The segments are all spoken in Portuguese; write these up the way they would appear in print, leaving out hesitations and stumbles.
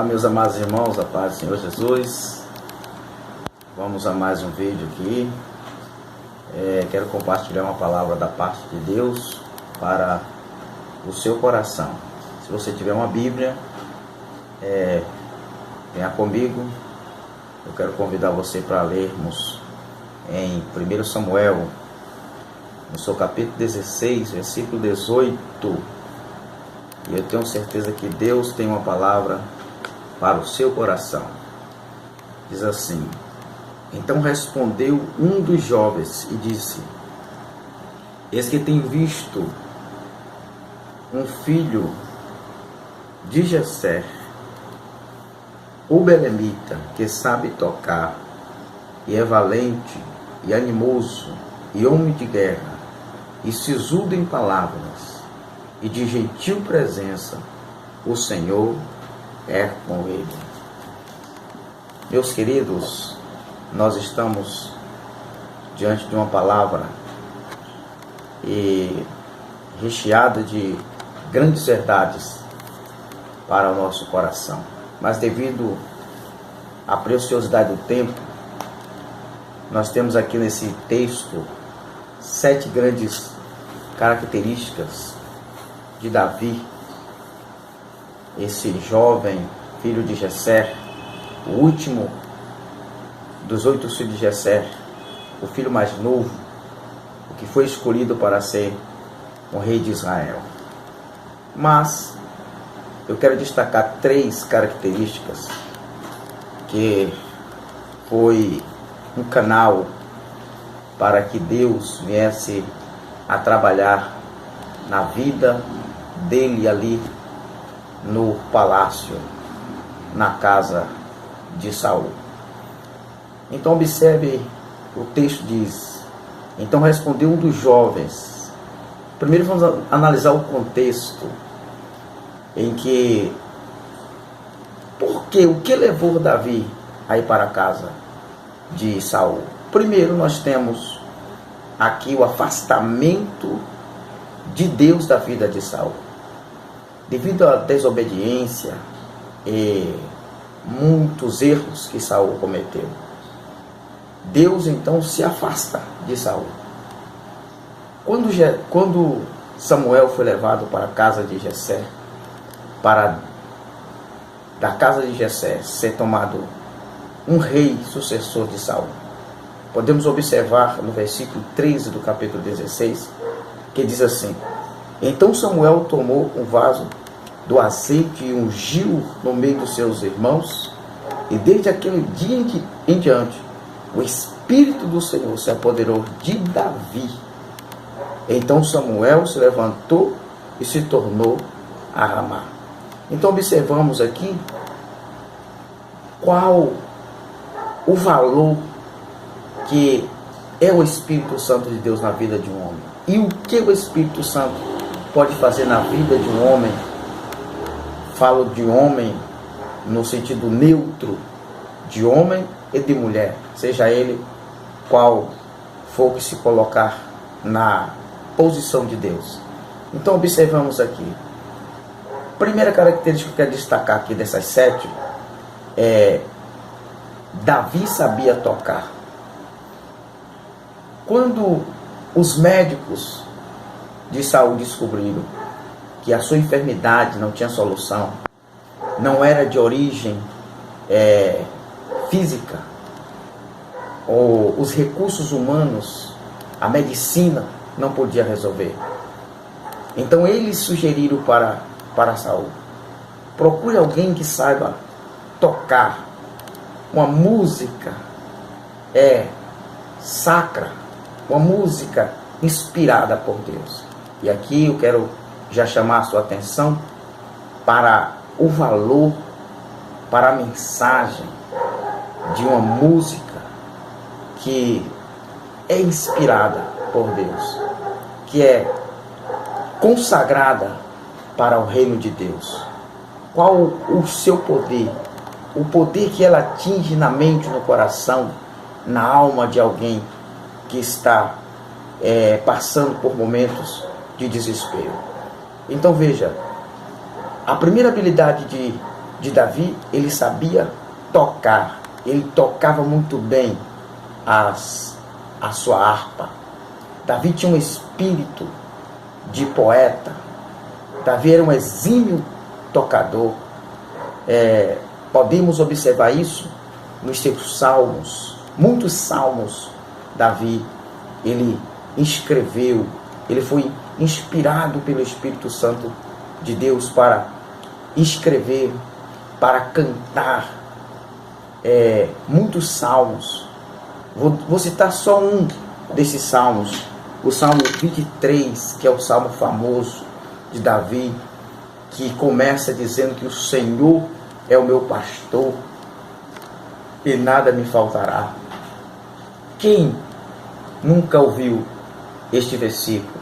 Olá, meus amados irmãos, a paz do Senhor Jesus. Vamos a mais um vídeo aqui. Quero compartilhar uma palavra da parte de Deus para o seu coração. Se você tiver uma Bíblia, venha comigo. Eu quero convidar você para lermos em 1 Samuel, no seu capítulo 16, versículo 18. E eu tenho certeza que Deus tem uma palavra para o seu coração. Diz assim: então respondeu um dos jovens e disse: eis que tenho visto um filho de Jessé, o belemita, que sabe tocar, e é valente, e animoso, e homem de guerra, e sisudo em palavras, e de gentil presença. O Senhor é com ele. Meus queridos, nós estamos diante de uma palavra recheada de grandes verdades para o nosso coração. Mas devido à preciosidade do tempo, nós temos aqui nesse texto 7 grandes características de Davi, esse jovem filho de Jessé, o último dos 8 filhos de Jessé, o filho mais novo, o que foi escolhido para ser o rei de Israel. Mas eu quero destacar 3 características que foi um canal para que Deus viesse a trabalhar na vida dele ali no palácio, na casa de Saul. Então observe, o texto diz: então respondeu um dos jovens. Primeiro vamos analisar o contexto em que, o que levou Davi a ir para a casa de Saul. Primeiro nós temos aqui o afastamento de Deus da vida de Saul. Devido à desobediência e muitos erros que Saul cometeu, Deus então se afasta de Saul. Quando Samuel foi levado para a casa de Jessé, para da casa de Jessé ser tomado um rei sucessor de Saul, podemos observar no versículo 13 do capítulo 16, que diz assim: então Samuel tomou um vaso do azeite e ungiu no meio dos seus irmãos, e desde aquele dia em diante o Espírito do Senhor se apoderou de Davi. Então Samuel se levantou e se tornou a Ramá. Então observamos aqui qual o valor que é o Espírito Santo de Deus na vida de um homem. E o que o Espírito Santo pode fazer na vida de um homem. Falo de homem no sentido neutro, de homem e de mulher, seja ele qual for que se colocar na posição de Deus. Então observamos aqui, primeira característica que eu quero destacar aqui dessas 7 é: Davi sabia tocar. Quando os médicos de Saul descobriram que a sua enfermidade não tinha solução, não era de origem física, ou os recursos humanos, a medicina não podia resolver. Então eles sugeriram para Saul: procure alguém que saiba tocar uma música sacra, uma música inspirada por Deus. E aqui eu quero já chamar a sua atenção para o valor, para a mensagem de uma música que é inspirada por Deus, que é consagrada para o reino de Deus. Qual o seu poder? O poder que ela atinge na mente, no coração, na alma de alguém que está passando por momentos de desespero. Então veja, a primeira habilidade de Davi, ele sabia tocar, ele tocava muito bem a sua harpa. Davi tinha um espírito de poeta. Davi era um exímio tocador. Podemos observar isso nos seus salmos. Muitos salmos Davi, ele escreveu, ele foi inspirado pelo Espírito Santo de Deus para escrever, para cantar muitos salmos. Vou citar só um desses salmos, o Salmo 23, que é o salmo famoso de Davi, que começa dizendo que o Senhor é o meu pastor e nada me faltará. Quem nunca ouviu este versículo?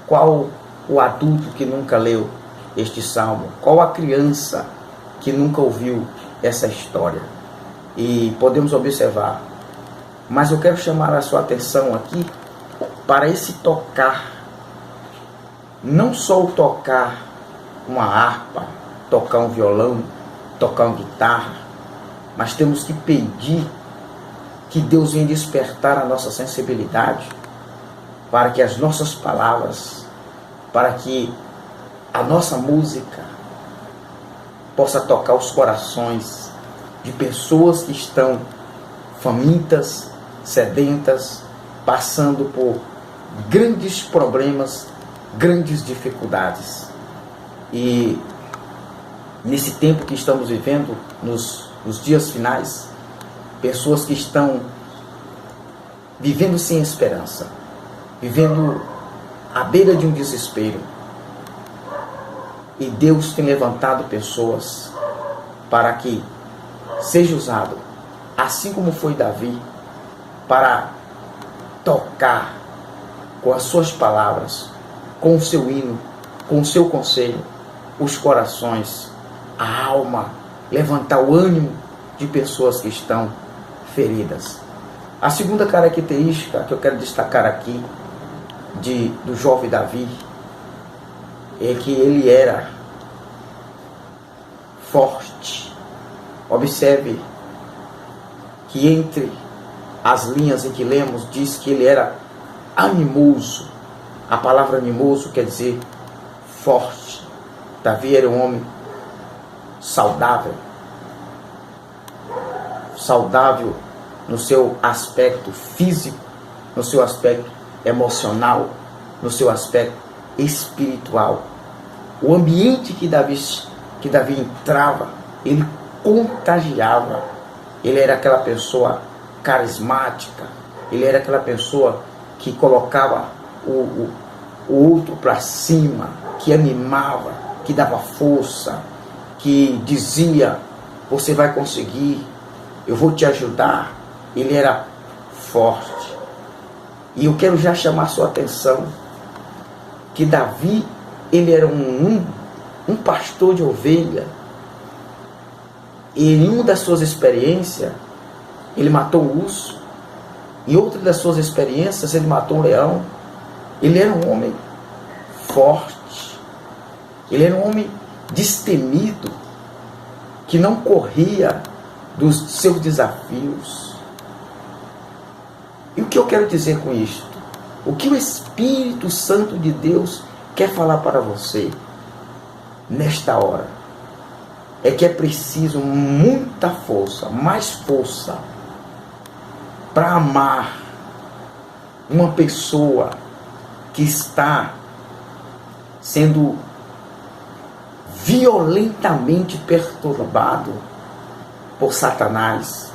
Qual o adulto que nunca leu este salmo? Qual a criança que nunca ouviu essa história? E podemos observar. Mas eu quero chamar a sua atenção aqui para esse tocar. Não só o tocar uma harpa, tocar um violão, tocar uma guitarra, mas temos que pedir que Deus venha despertar a nossa sensibilidade para que as nossas palavras, para que a nossa música possa tocar os corações de pessoas que estão famintas, sedentas, passando por grandes problemas, grandes dificuldades. E nesse tempo que estamos vivendo, nos dias finais, pessoas que estão vivendo sem esperança, vivendo à beira de um desespero. E Deus tem levantado pessoas para que seja usado, assim como foi Davi, para tocar com as suas palavras, com o seu hino, com o seu conselho, os corações, a alma, levantar o ânimo de pessoas que estão feridas. A segunda característica que eu quero destacar aqui do jovem Davi é que ele era forte. Observe que entre as linhas em que lemos diz que ele era animoso. A palavra animoso quer dizer forte. Davi era um homem saudável. Saudável no seu aspecto físico, no seu aspecto emocional, no seu aspecto espiritual. O ambiente que Davi entrava, ele contagiava. Ele era aquela pessoa carismática, ele era aquela pessoa que colocava o outro para cima, que animava, que dava força, que dizia: você vai conseguir, eu vou te ajudar. Ele era forte. E eu quero já chamar sua atenção que Davi, ele era um pastor de ovelha. E em uma das suas experiências, ele matou um urso. Em outra das suas experiências, ele matou um leão. Ele era um homem forte. Ele era um homem destemido, que não corria dos seus desafios. E o que eu quero dizer com isto? O que o Espírito Santo de Deus quer falar para você nesta hora? É que é preciso muita força, mais força, para amar uma pessoa que está sendo violentamente perturbado por Satanás,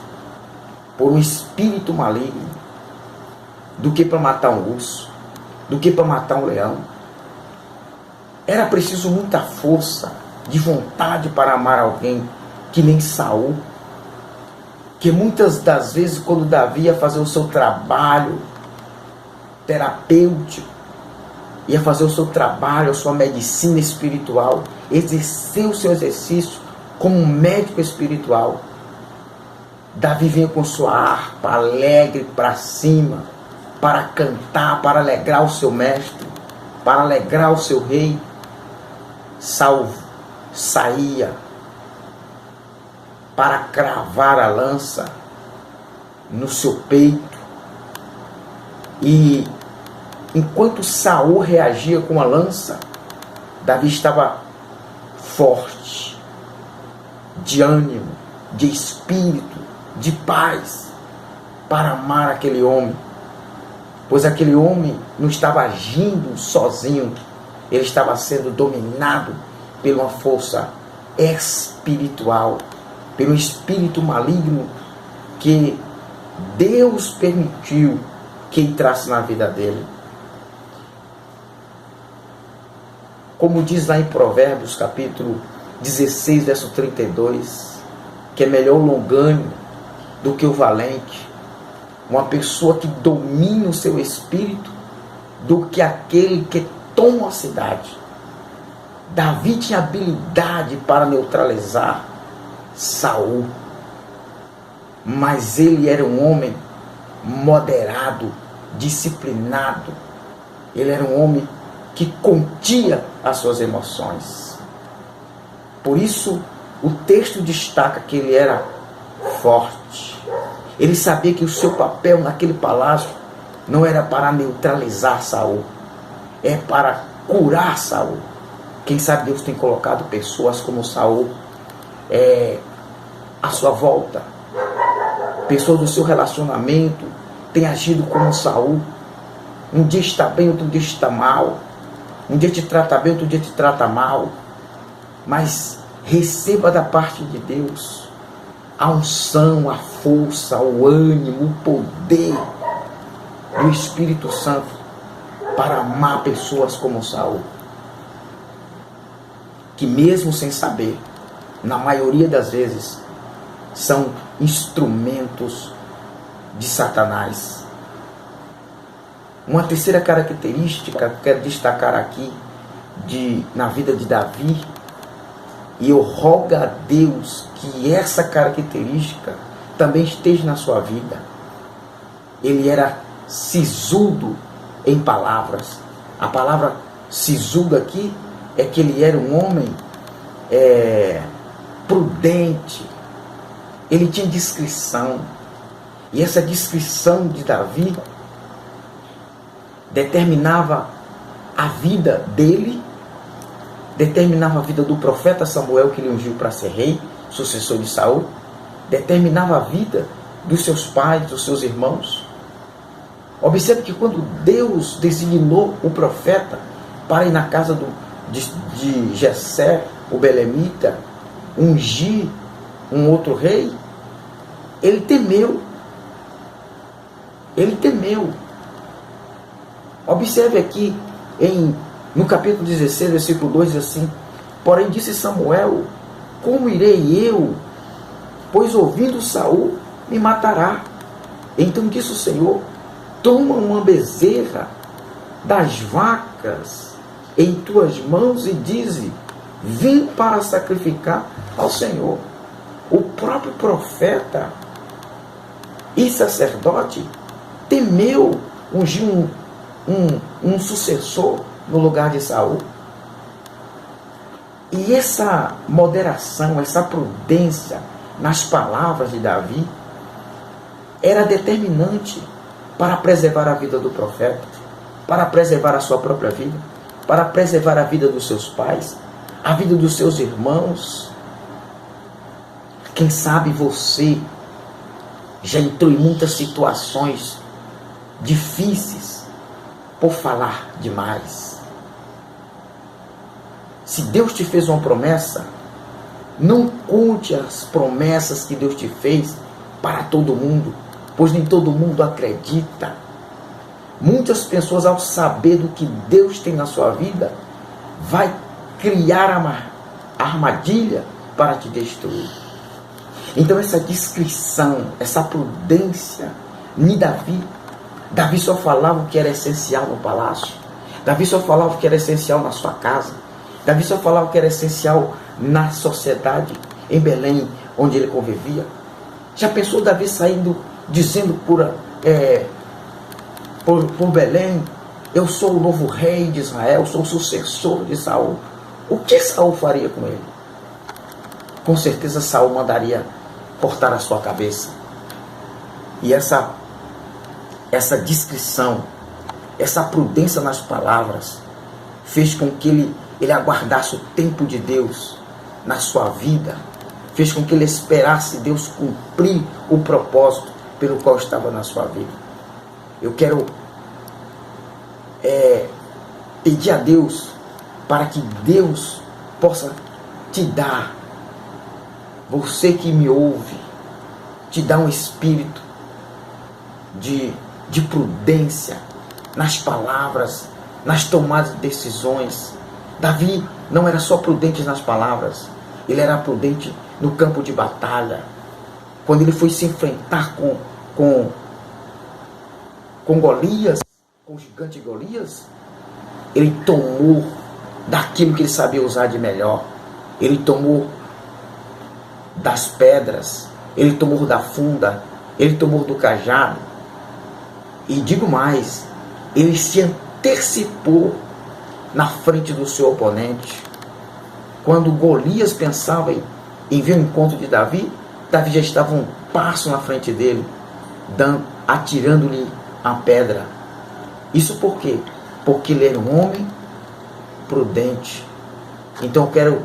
por um espírito maligno, do que para matar um urso, do que para matar um leão. Era preciso muita força de vontade para amar alguém, que nem Saul, que muitas das vezes, quando Davi ia fazer o seu trabalho terapêutico, ia fazer o seu trabalho, a sua medicina espiritual, exercer o seu exercício como um médico espiritual, Davi vinha com sua harpa alegre para cima, para cantar, para alegrar o seu mestre, para alegrar o seu rei. Saul saía para cravar a lança no seu peito. E enquanto Saul reagia com a lança, Davi estava forte, de ânimo, de espírito, de paz, para amar aquele homem. Pois aquele homem não estava agindo sozinho, ele estava sendo dominado por uma força espiritual, pelo espírito maligno que Deus permitiu que entrasse na vida dele. Como diz lá em Provérbios, capítulo 16, verso 32, que é melhor o longânimo do que o valente, uma pessoa que domina o seu espírito, do que aquele que toma a cidade. Davi tinha habilidade para neutralizar Saul, mas ele era um homem moderado, disciplinado. Ele era um homem que continha as suas emoções. Por isso, o texto destaca que ele era forte. Ele sabia que o seu papel naquele palácio não era para neutralizar Saul, é para curar Saul. Quem sabe Deus tem colocado pessoas como Saul à sua volta. Pessoas do seu relacionamento têm agido como Saul. Um dia está bem, outro dia está mal. Um dia te trata bem, outro dia te trata mal. Mas receba da parte de Deus a unção, a força, o ânimo, o poder do Espírito Santo para amar pessoas como Saul, que mesmo sem saber, na maioria das vezes, são instrumentos de Satanás. Uma terceira característica que eu quero destacar aqui na vida de Davi, e eu rogo a Deus que essa característica também esteja na sua vida. Ele era sisudo em palavras. A palavra sisudo aqui é que ele era um homem prudente. Ele tinha discrição. E essa discrição de Davi determinava a vida dele, determinava a vida do profeta Samuel, que ele ungiu para ser rei, sucessor de Saul, determinava a vida dos seus pais, dos seus irmãos. Observe que quando Deus designou o profeta para ir na casa de Jessé, o belemita, ungir um outro rei, ele temeu. Ele temeu. Observe aqui no capítulo 16, versículo 2, diz assim: porém disse Samuel, como irei eu? Pois ouvindo Saul, me matará. Então disse o Senhor, toma uma bezerra das vacas em tuas mãos e dize, vim para sacrificar ao Senhor. O próprio profeta e sacerdote temeu ungir um sucessor no lugar de Saul. E essa moderação, essa prudência nas palavras de Davi era determinante para preservar a vida do profeta, para preservar a sua própria vida, para preservar a vida dos seus pais, a vida dos seus irmãos. Quem sabe você já entrou em muitas situações difíceis por falar demais. Se Deus te fez uma promessa, não conte as promessas que Deus te fez para todo mundo, pois nem todo mundo acredita. Muitas pessoas, ao saber do que Deus tem na sua vida, vai criar a armadilha para te destruir. Então essa discrição, essa prudência em Davi só falava o que era essencial no palácio. Davi só falava o que era essencial na sua casa. Davi só falava o que era essencial na sociedade, em Belém, onde ele convivia. Já pensou Davi saindo, dizendo por Belém, eu sou o novo rei de Israel, sou o sucessor de Saul. O que Saul faria com ele? Com certeza Saul mandaria cortar a sua cabeça. E essa discrição, essa prudência nas palavras, fez com que ele aguardasse o tempo de Deus na sua vida, fez com que ele esperasse Deus cumprir o propósito pelo qual estava na sua vida. Eu quero pedir a Deus para que Deus possa te dar, você que me ouve, te dar um espírito de prudência nas palavras, nas tomadas de decisões. Davi não era só prudente nas palavras, ele era prudente no campo de batalha. Quando ele foi se enfrentar com Golias, com o gigante Golias, ele tomou daquilo que ele sabia usar de melhor. Ele tomou das pedras, ele tomou da funda, ele tomou do cajado. E digo mais, ele se antecipou na frente do seu oponente. Quando Golias pensava em vir ao encontro de Davi, Davi já estava um passo na frente dele, atirando-lhe a pedra. Isso por quê? Porque ele era um homem prudente. Então eu quero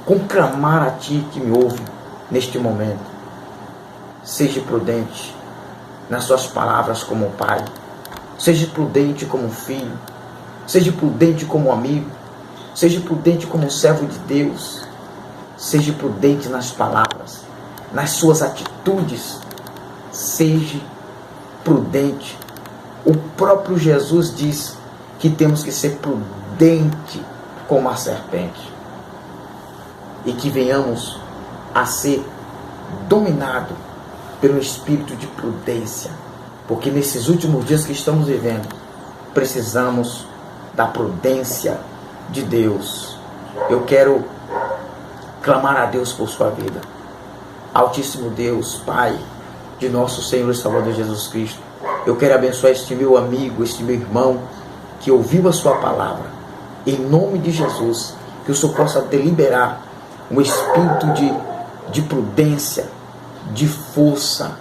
conclamar a ti que me ouve neste momento. Seja prudente nas suas palavras como pai. Seja prudente como filho. Seja prudente como amigo. Seja prudente como servo de Deus. Seja prudente nas palavras, nas suas atitudes. Seja prudente. O próprio Jesus diz que temos que ser prudente como a serpente. E que venhamos a ser dominado pelo espírito de prudência. Porque nesses últimos dias que estamos vivendo, precisamos da prudência de Deus. Eu quero clamar a Deus por sua vida. Altíssimo Deus, Pai de nosso Senhor e Salvador Jesus Cristo, eu quero abençoar este meu amigo, este meu irmão que ouviu a sua palavra. Em nome de Jesus, que o Senhor possa deliberar um espírito de prudência, de força,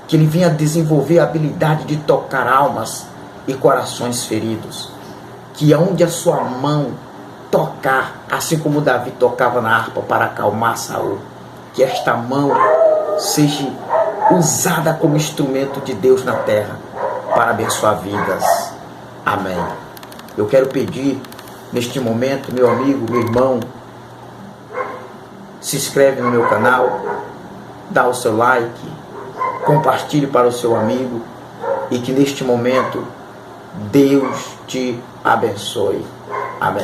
que ele venha desenvolver a habilidade de tocar almas e corações feridos. Que aonde a sua mão tocar, assim como Davi tocava na harpa para acalmar Saul, que esta mão seja usada como instrumento de Deus na terra para abençoar vidas. Amém. Eu quero pedir neste momento, meu amigo, meu irmão, se inscreve no meu canal, dá o seu like, compartilhe para o seu amigo e que neste momento Deus te abençoe. Amém.